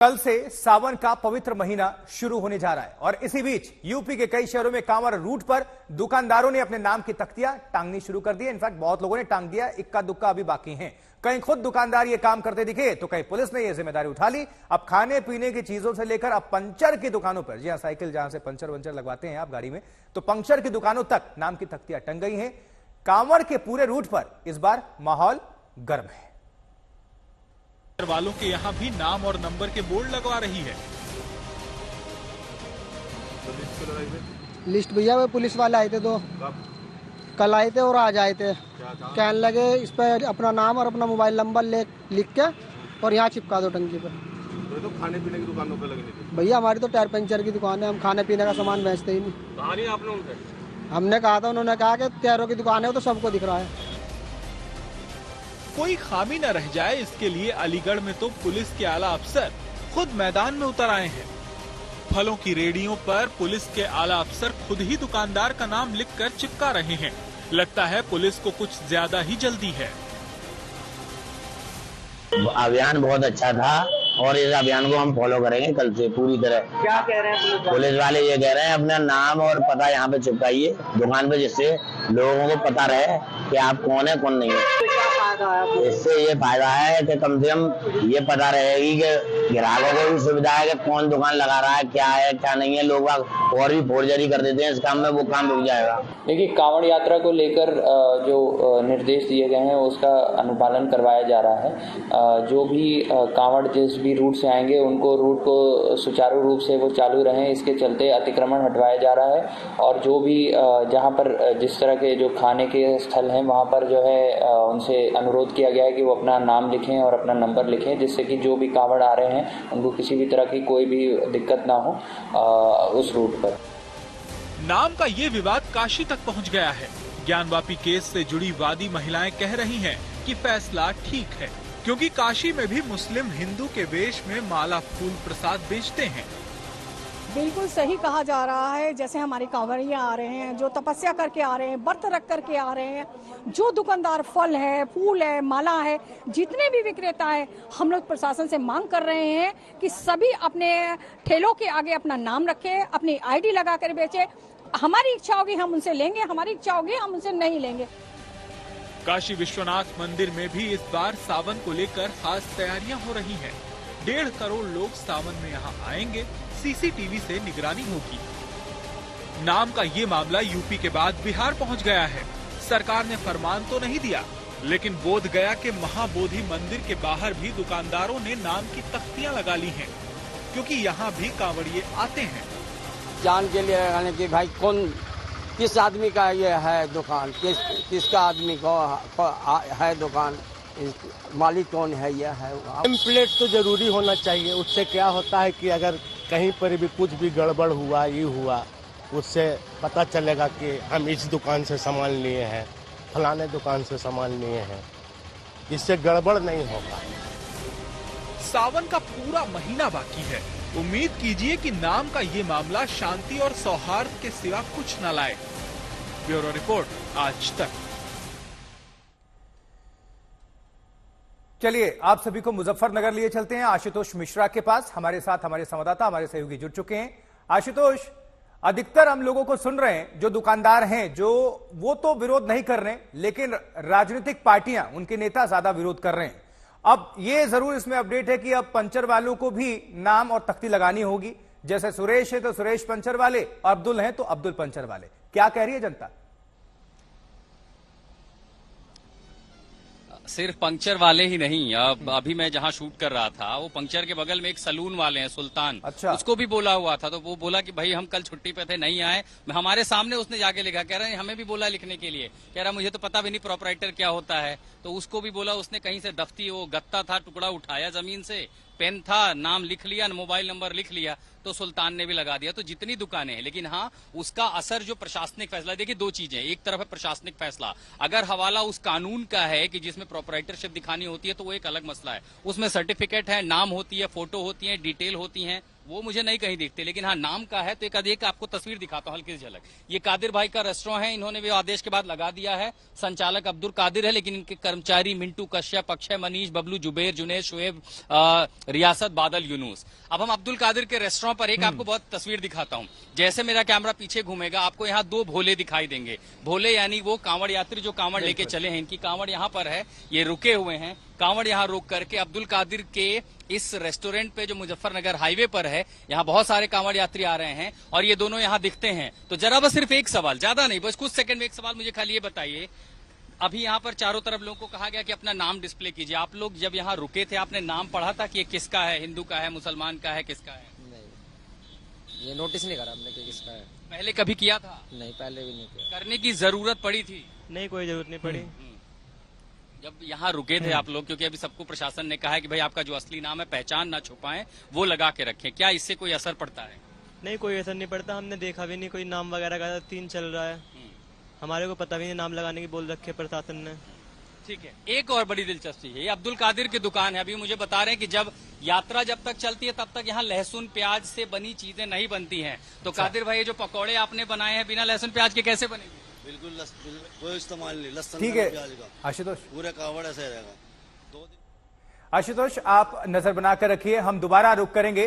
कल से सावन का पवित्र महीना शुरू होने जा रहा है और इसी बीच यूपी के कई शहरों में कांवड़ रूट पर दुकानदारों ने अपने नाम की तख्तियां टांगनी शुरू कर दी है। इनफैक्ट बहुत लोगों ने टांग दिया, इक्का दुक्का अभी बाकी हैं। कहीं खुद दुकानदार ये काम करते दिखे तो कहीं पुलिस ने यह जिम्मेदारी उठा ली। अब खाने पीने की चीजों से लेकर अब पंचर की दुकानों पर, जी हां, साइकिल जहां से पंचर वंचर लगवाते हैं आप गाड़ी में, तो पंचर की दुकानों तक नाम की तख्तियां टंग गई हैं। कांवड़ के पूरे रूट पर इस बार माहौल गर्म है। वालों के यहाँ भी नाम और नंबर के बोर्ड लगवा रही है। लिस्ट भैया वो पुलिस वाले आए थे, तो कल आए थे और आज आए थे। कहने लगे इस पर अपना नाम और अपना मोबाइल नंबर लिख के और यहाँ चिपका दो टंकी पर। तो खाने पीने की दुकानों पे लगनी थी भैया। हमारी तो टायर पंचर की दुकान है, हम खाने पीने का सामान बेचते ही नहीं। कहा नहीं आपने उनसे? हमने कहा था, उन्होंने कहा कि टायरों की दुकान है, तो सबको दिख रहा है। कोई खामी न रह जाए इसके लिए अलीगढ़ में तो पुलिस के आला अफसर खुद मैदान में उतर आए हैं। फलों की रेहड़ियों पर पुलिस के आला अफसर खुद ही दुकानदार का नाम लिखकर चिपका रहे हैं। लगता है पुलिस को कुछ ज्यादा ही जल्दी है। अभियान बहुत अच्छा था और इस अभियान को हम फॉलो करेंगे कल से पूरी तरह। क्या कह रहे हैं पुलिस वाले? ये कह रहे हैं अपना नाम और पता यहाँ पे चिपकाइए दुकान पे, जिससे लोगों को पता रहे कि आप कौन है कौन नहीं है। इससे ये फायदा है कि कम से कम ये पता रहेगी कि ग्राहकों को भी सुविधा है कि कौन दुकान लगा रहा है, क्या नहीं है। लोग और भी फोर्जरी कर देते हैं इस काम में, वो काम रुक जाएगा। देखिए, कांवड़ यात्रा को लेकर जो निर्देश दिए गए हैं उसका अनुपालन करवाया जा रहा है। जो भी कांवड़ जिस भी रूट से आएंगे उनको रूट को सुचारू रूप से वो चालू रहें, इसके चलते अतिक्रमण हटवाया जा रहा है। और जो भी जहाँ पर जिस तरह के जो खाने के स्थल हैं वहाँ पर जो है उनसे अनुरोध किया गया है कि वो अपना नाम लिखें और अपना नंबर लिखें, जिससे कि जो भी कांवड़ आ रहे हैं उनको किसी भी तरह की कोई भी दिक्कत ना हो उस रूट पर। नाम का ये विवाद काशी तक पहुंच गया है। ज्ञानवापी केस से जुड़ी वादी महिलाएं कह रही हैं कि फैसला ठीक है, क्योंकि काशी में भी मुस्लिम हिंदू के वेश में माला फूल प्रसाद बेचते हैं। बिल्कुल सही कहा जा रहा है। जैसे हमारे कांवड़िया आ रहे हैं, जो तपस्या करके आ रहे हैं, व्रत रख करके आ रहे हैं, जो दुकानदार फल है, फूल है, माला है, जितने भी विक्रेता है, हम लोग प्रशासन से मांग कर रहे हैं कि सभी अपने ठेलों के आगे अपना नाम रखें, अपनी आईडी लगा कर बेचे। हमारी इच्छा होगी हम उनसे लेंगे, हमारी इच्छा होगी हम उनसे नहीं लेंगे। काशी विश्वनाथ मंदिर में भी इस बार सावन को लेकर खास तैयारियां हो रही हैं। 1.5 करोड़ लोग सावन में यहाँ आएंगे, सीसीटीवी से निगरानी होगी। नाम का ये मामला यूपी के बाद बिहार पहुंच गया है। सरकार ने फरमान तो नहीं दिया, लेकिन बोध गया के महाबोधि मंदिर के बाहर भी दुकानदारों ने नाम की तख्तियां लगा ली हैं, क्योंकि यहाँ भी कांवड़िए आते हैं। जान के लिए लगाने की भाई कौन किस आदमी का ये है दुकान, किसका आदमी को है दुकान, मालिक कौन है, यह है। प्लेट तो जरूरी होना चाहिए। उससे क्या होता है कि अगर कहीं पर भी कुछ भी गड़बड़ हुआ, ये हुआ, उससे पता चलेगा कि हम इस दुकान से सामान लिए हैं, फलाने दुकान से सामान लिए हैं। इससे गड़बड़ नहीं होगा। सावन का पूरा महीना बाकी है। उम्मीद कीजिए कि नाम का ये मामला शांति और सौहार्द के सिवा कुछ न लाए। ब्यूरो रिपोर्ट, आज तक। चलिए आप सभी को मुजफ्फरनगर लिए चलते हैं, आशुतोष मिश्रा के पास। हमारे साथ हमारे संवाददाता, हमारे सहयोगी जुड़ चुके हैं। आशुतोष, अधिकतर हम लोगों को सुन रहे हैं, जो दुकानदार हैं जो वो तो विरोध नहीं कर रहे, लेकिन राजनीतिक पार्टियां, उनके नेता ज्यादा विरोध कर रहे हैं। अब ये जरूर इसमें अपडेट है कि अब पंचर वालों को भी नाम और तख्ती लगानी होगी। जैसे सुरेश है तो सुरेश पंचर वाले, और अब्दुल हैं तो अब्दुल पंचर वाले। क्या कह रही है जनता? सिर्फ पंक्चर वाले ही नहीं, अब अभी मैं जहां शूट कर रहा था वो पंक्चर के बगल में एक सलून वाले हैं, सुल्तान। अच्छा। उसको भी बोला हुआ था, तो वो बोला कि भाई हम कल छुट्टी पे थे, नहीं आए। हमारे सामने उसने जाके लिखा, कह रहा है हमें भी बोला लिखने के लिए, कह रहा मुझे तो पता भी नहीं प्रोपराइटर क्या होता है। तो उसको भी बोला, उसने कहीं से दफ्ती वो गत्ता था, टुकड़ा उठाया जमीन से, पेन था, नाम लिख लिया, मोबाइल नंबर लिख लिया, तो सुल्तान ने भी लगा दिया। तो जितनी दुकानें हैं, लेकिन हाँ उसका असर जो प्रशासनिक फैसला, देखिए दो चीजें, एक तरफ है प्रशासनिक फैसला, अगर हवाला उस कानून का है कि जिसमें प्रोपराइटरशिप दिखानी होती है तो वो एक अलग मसला है। उसमें सर्टिफिकेट है, नाम होती है, फोटो होती है, डिटेल होती है, वो मुझे नहीं कहीं दिखते, लेकिन हाँ नाम का है। तो एक आपको तस्वीर दिखाता हूँ हल्की सी झलक। ये कादिर भाई का रेस्टोरेंट है, इन्होंने भी आदेश के बाद लगा दिया है। संचालक अब्दुल कादिर है, लेकिन इनके कर्मचारी मिंटू कश्यप, अक्षय, मनीष, बबलू, जुबेर, जुनेद, शुएब, रियासत, बादल, यूनुस। अब हम अब्दुल कादिर के रेस्टोरेंट पर एक आपको बहुत तस्वीर दिखाता हूँ। जैसे मेरा कैमरा पीछे घूमेगा, आपको यहाँ दो भोले दिखाई देंगे। भोले यानी वो कांवड़ यात्री जो कांवड़ लेके चले हैं, इनकी कांवड़ यहाँ पर है, ये रुके हुए हैं। कांवड़ यहाँ रोक करके अब्दुल कादिर के इस रेस्टोरेंट पे जो मुजफ्फरनगर हाईवे पर है, यहाँ बहुत सारे कांवड़ यात्री आ रहे हैं और ये दोनों यहाँ दिखते हैं। तो जरा बस सिर्फ एक सवाल, ज्यादा नहीं, बस कुछ सेकंड में एक सवाल मुझे खाली ये बताइए। अभी यहाँ पर चारों तरफ लोगों को कहा गया कि अपना नाम डिस्प्ले कीजिए। आप लोग जब यहाँ रुके थे, आपने नाम पढ़ा था कि ये किसका है, हिंदू का है, मुसलमान का है, किसका है? नहीं, ये नोटिस नहीं करा हमने कि किसका है। पहले कभी किया था? नहीं, पहले भी नहीं किया। करने की जरूरत पड़ी थी? नहीं, कोई जरूरत नहीं पड़ी। जब यहाँ रुके थे आप लोग, क्योंकि अभी सबको प्रशासन ने कहा है कि भाई आपका जो असली नाम है पहचान ना छुपाएं, वो लगा के रखें, क्या इससे कोई असर पड़ता है? नहीं, कोई असर नहीं पड़ता। हमने देखा भी नहीं कोई नाम वगैरह का। 3 चल रहा है, हमारे को पता भी नहीं, नाम लगाने की बोल रखे प्रशासन ने। ठीक है, एक और बड़ी दिलचस्पी है, ये अब्दुल कादिर की दुकान है। अभी मुझे बता रहे हैं कि जब यात्रा जब तक चलती है तब तक यहाँ लहसुन प्याज से बनी चीजें नहीं बनती हैं। तो कादिर भाई, जो पकौड़े आपने बनाए हैं बिना लहसुन प्याज के कैसे बनेंगे? बिल्कुल कोई इस्तेमाल नहीं, लहसुन ठीक है प्याज का। आशुतोष, पूरे कावड़ ऐसे रहेगा। आशुतोष आप नजर बनाकर रखिए, हम दोबारा रुक करेंगे।